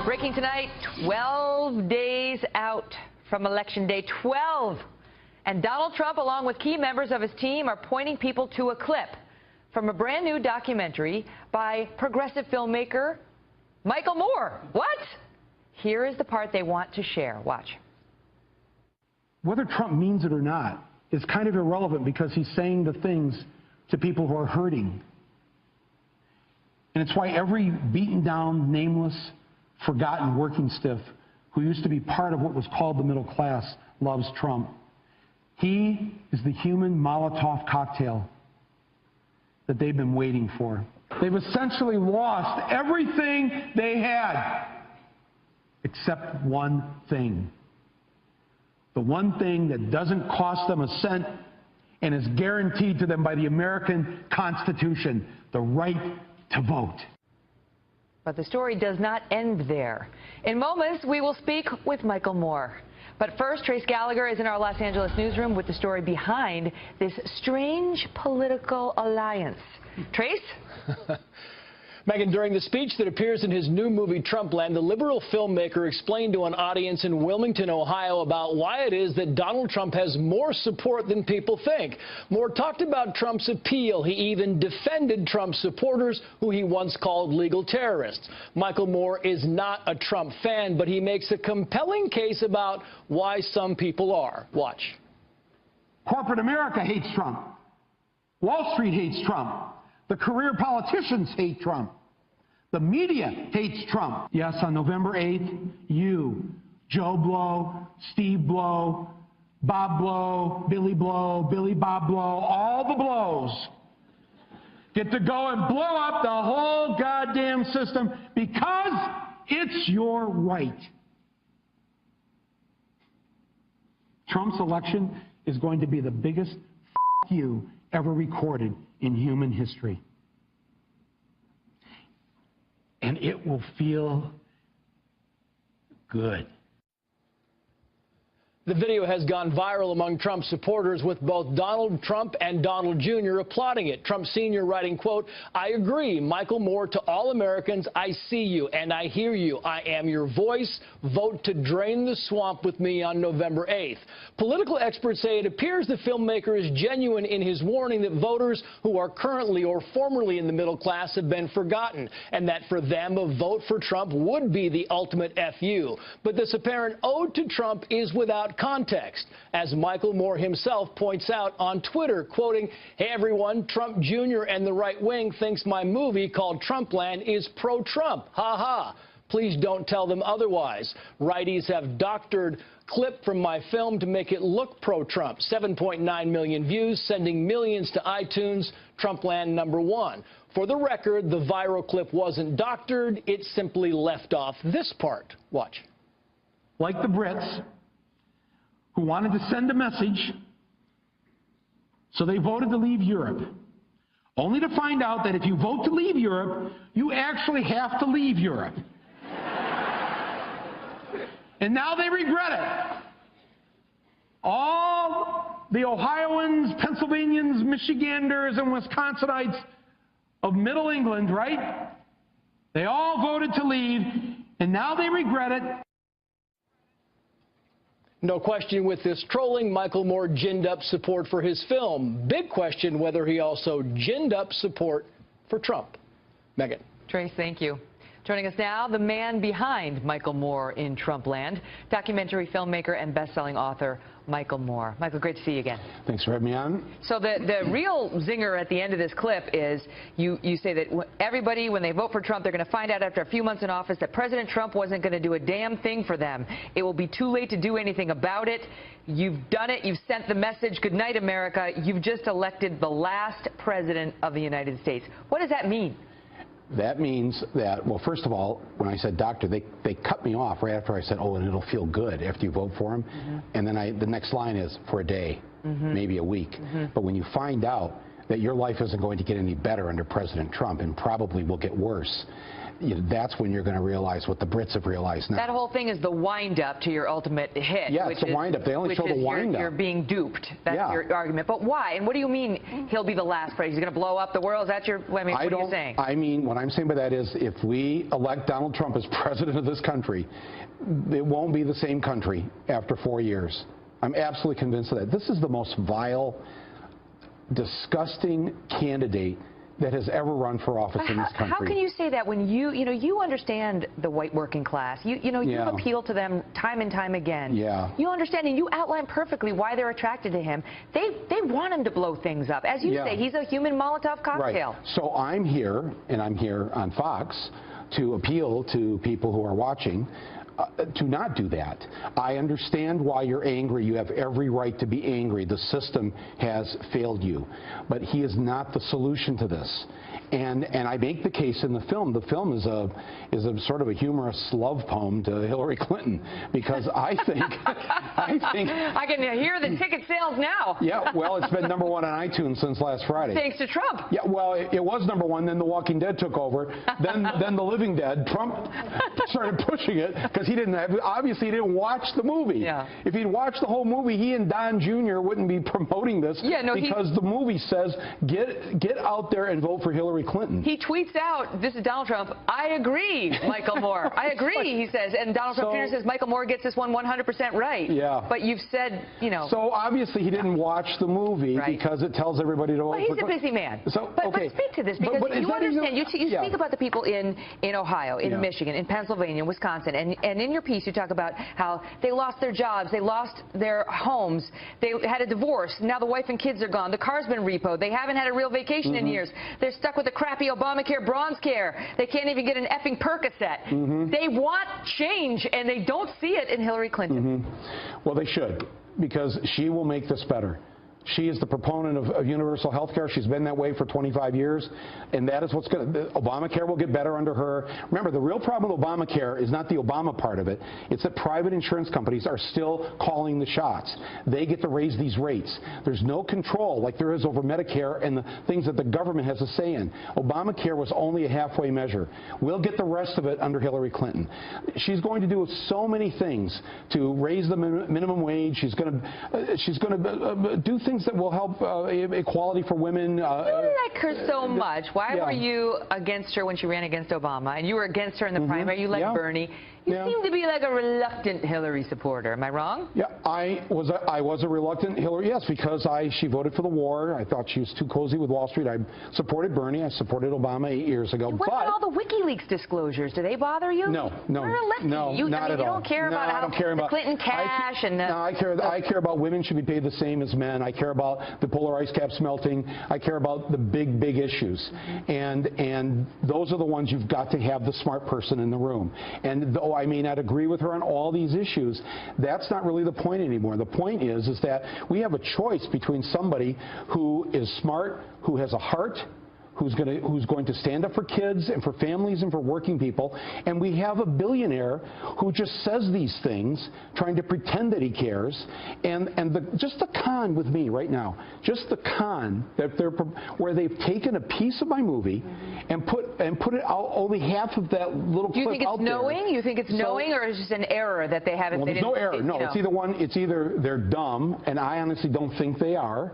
Breaking tonight, 12 days out from Election Day. 12. And Donald Trump, along with key members of his team, are pointing people to a clip from a brand new documentary by progressive filmmaker Micheal Moore. What? Here is the part they want to share. Watch. Whether Trump means it or not is kind of irrelevant because he's saying the things to people who are hurting. And it's why every beaten down, nameless, forgotten working stiff who used to be part of what was called the middle class loves Trump. He is the human Molotov cocktail that they've been waiting for. They've essentially lost everything they had except one thing. The one thing that doesn't cost them a cent and is guaranteed to them by the American Constitution, the right to vote. But the story does not end there. In moments, we will speak with Micheal Moore. But first, Trace Gallagher is in our Los Angeles newsroom with the story behind this strange political alliance. Trace? Megan, during the speech that appears in his new movie, Trumpland, the liberal filmmaker explained to an audience in Wilmington, Ohio, about why it is that Donald Trump has more support than people think. Moore talked about Trump's appeal. He even defended Trump supporters, who he once called legal terrorists. Micheal Moore is not a Trump fan, but he makes a compelling case about why some people are. Watch. Corporate America hates Trump. Wall Street hates Trump. The career politicians hate Trump. The media hates Trump. Yes, on November 8th, you, Joe Blow, Steve Blow, Bob Blow, Billy Bob Blow, all the blows get to go and blow up the whole goddamn system because it's your right. Trump's election is going to be the biggest f*** you ever recorded in human history. And it will feel good. The video has gone viral among Trump supporters, with both Donald Trump and Donald Jr. applauding it. Trump Sr. writing, quote, "I agree, Micheal Moore, to all Americans, I see you and I hear you. I am your voice. Vote to drain the swamp with me on November 8th. Political experts say it appears the filmmaker is genuine in his warning that voters who are currently or formerly in the middle class have been forgotten, and that for them a vote for Trump would be the ultimate FU. But this apparent ode to Trump is without context, as Micheal Moore himself points out on Twitter, quoting, "Hey everyone, Trump Jr. and the right wing thinks my movie called Trumpland is pro-Trump. Ha ha. Please don't tell them otherwise. Righties have doctored clip from my film to make it look pro-Trump. 7.9 million views, sending millions to iTunes. Trumpland #1. For the record, the viral clip wasn't doctored. It simply left off this part. Watch." Like the Brits, who wanted to send a message, so they voted to leave Europe, only to find out that if you vote to leave Europe, you actually have to leave Europe. And now they regret it. All the Ohioans, Pennsylvanians, Michiganders, and Wisconsinites of Middle England, right? They all voted to leave, and now they regret it. No question with this trolling, Micheal Moore ginned up support for his film. Big question whether he also ginned up support for Trump. Megan. Trace, thank you. Joining us now, the man behind Micheal Moore in Trumpland, documentary filmmaker and best-selling author Micheal Moore. Micheal, great to see you again. Thanks for having me on. So the real zinger at the end of this clip is you say that everybody, when they vote for Trump, they're going to find out after a few months in office that President Trump wasn't going to do a damn thing for them. It will be too late to do anything about it. You've done it. You've sent the message. Good night, America. You've just elected the last president of the United States. What does that mean? That means that, well, first of all, when I said doctor, they cut me off right after I said, oh, and it'll feel good after you vote for him. And then the next line is for a day, maybe a week. But when you find out that your life isn't going to get any better under President Trump and probably will get worse, that's when you're going to realize what the Brits have realized now. That whole thing is the wind-up to your ultimate hit. Yeah, it's the wind-up. They only show the wind-up. You're being duped. That's your argument. But why? And what do you mean he'll be the last president? He's going to blow up the world? Is that your, what are you saying? I mean, what I'm saying by that is if we elect Donald Trump as president of this country, it won't be the same country after 4 years. I'm absolutely convinced of that. This is the most vile, disgusting candidate that has ever run for office in this country. How can you say that when you understand the white working class? You appeal to them time and time again. Yeah. You understand, and you outline perfectly why they're attracted to him. They want him to blow things up. As you say, he's a human Molotov cocktail. Right. So I'm here, and I'm here on Fox to appeal to people who are watching to not do that. I understand why you're angry. You have every right to be angry. The system has failed you. But he is not the solution to this. And I make the case in the film. The film is a sort of a humorous love poem to Hillary Clinton, because I think I can hear the ticket sales now. Yeah, well, it's been #1 on iTunes since last Friday. Thanks to Trump. Yeah, well, it was #1. Then The Walking Dead took over. Then The Living Dead. Trump started pushing it because he obviously he didn't watch the movie. Yeah. If he'd watched the whole movie, he and Don Jr. wouldn't be promoting this. Because the movie says get out there and vote for Hillary Clinton. He tweets out, this is Donald Trump, I agree, Michael Moore. I agree, he says. And Donald Trump Jr. says, Michael Moore gets this one 100% right. Yeah. But you've said, So obviously he didn't watch the movie because it tells everybody to vote. Well, he's a busy man. But speak to this, because you understand, you speak about the people in Ohio, in Michigan, in Pennsylvania, Wisconsin, and in your piece you talk about how they lost their jobs, they lost their homes, they had a divorce, now the wife and kids are gone, the car's been repoed, they haven't had a real vacation in years, they're stuck with the crappy Obamacare bronze care, they can't even get an effing Percocet. They want change, and they don't see it in Hillary Clinton. Well, they should, because she will make this better. She is the proponent of universal health care. She's been that way for 25 years, and that is what's going to... Obamacare will get better under her. Remember, the real problem with Obamacare is not the Obama part of it. It's that private insurance companies are still calling the shots. They get to raise these rates. There's no control like there is over Medicare and the things that the government has a say in. Obamacare was only a halfway measure. We'll get the rest of it under Hillary Clinton. She's going to do so many things to raise the minimum wage. She's going to do things that will help equality for women. You like her so much. Why were you against her when she ran against Obama? And you were against her in the primary. You like Bernie. You seem to be like a reluctant Hillary supporter. Am I wrong? Yeah, I was a reluctant Hillary, yes, because she voted for the war. I thought she was too cozy with Wall Street. I supported Bernie. I supported Obama 8 years ago. What about all the WikiLeaks disclosures? Do they bother you? No, not at all. You don't care about the Clinton cash and the... No, I care about women should be paid the same as men. I care about the polar ice caps melting. I care about the big issues. And those are the ones you've got to have the smart person in the room. And though I may not agree with her on all these issues, that's not really the point anymore. The point is that we have a choice between somebody who is smart, who has a heart, who's going to stand up for kids and for families and for working people, and we have a billionaire who just says these things, trying to pretend that he cares, and just the con with me right now, just the con that where they've taken a piece of my movie and put it out, only half of that little clip out there. Do you think it's knowing? You think it's knowing, or is it just an error that they haven't? Well, there's no error. No, it's either they're dumb, and I honestly don't think they are.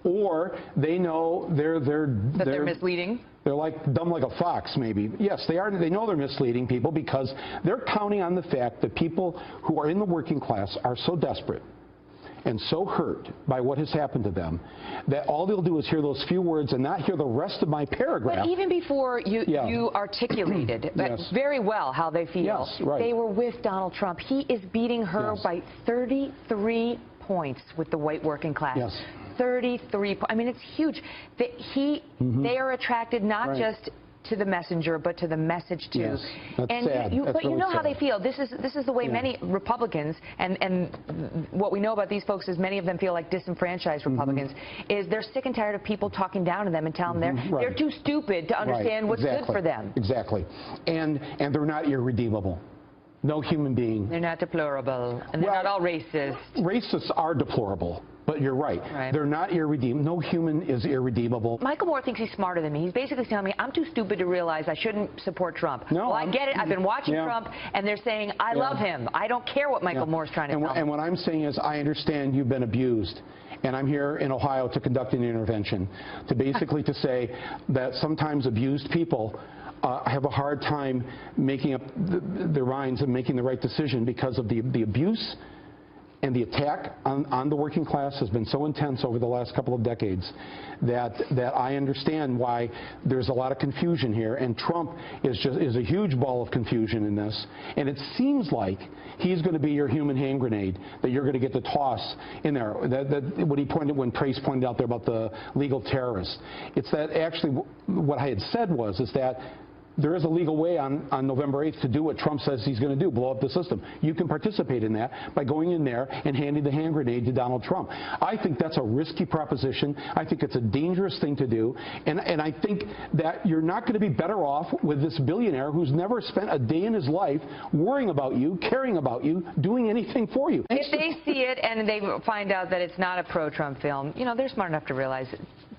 Or they know they're misleading. They're like dumb like a fox, maybe. Yes, they are. They know they're misleading people because they're counting on the fact that people who are in the working class are so desperate and so hurt by what has happened to them that all they'll do is hear those few words and not hear the rest of my paragraph. But even before you articulated very well how they feel, they were with Donald Trump. He is beating her by 33 points with the white working class. 33. I mean, it's huge. They are attracted not just to the messenger, but to the message too. Yes, that's sad. But you know how they feel. This is the way Yeah. many Republicans and what we know about these folks is many of them feel like disenfranchised Republicans. Is they're sick and tired of people talking down to them and telling them they're too stupid to understand what's good for them. Exactly. And they're not irredeemable. No human being. They're not deplorable, and they're not all racist. Racists are deplorable, but you're right. They're not irredeemable. No human is irredeemable. Michael Moore thinks he's smarter than me. He's basically telling me I'm too stupid to realize I shouldn't support Trump. No, well, I get it. I've been watching Trump, and they're saying, I love him. I don't care what Michael Moore's trying to tell me. And what I'm saying is I understand you've been abused. And I'm here in Ohio to conduct an intervention, to basically to say that sometimes abused people have a hard time making up their minds and making the right decision because of the abuse and the attack on the working class has been so intense over the last couple of decades that I understand why there's a lot of confusion here, and Trump is a huge ball of confusion in this, and it seems like he's going to be your human hand grenade that you're going to get to toss in there. When Trace pointed out there about the legal terrorists, it's that actually what I had said is that there is a legal way on November 8th to do what Trump says he's going to do, blow up the system. You can participate in that by going in there and handing the hand grenade to Donald Trump. I think that's a risky proposition. I think it's a dangerous thing to do. And I think that you're not going to be better off with this billionaire who's never spent a day in his life worrying about you, caring about you, doing anything for you. If they see it and they find out that it's not a pro-Trump film, you know, they're smart enough to realize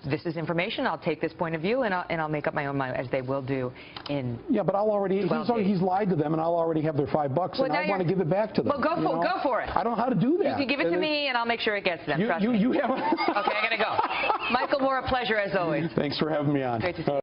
this is information. I'll take this point of view, and I'll make up my own mind, as they will do in. Yeah, but he's lied to them, and I'll already have their $5, and I want to give it back to them. Well, go for it. I don't know how to do that. You can give it to me, and I'll make sure it gets to them. Trust me. You have. Okay, I gotta go. Michael Moore, a pleasure as always. Thanks for having me on. Great to see you.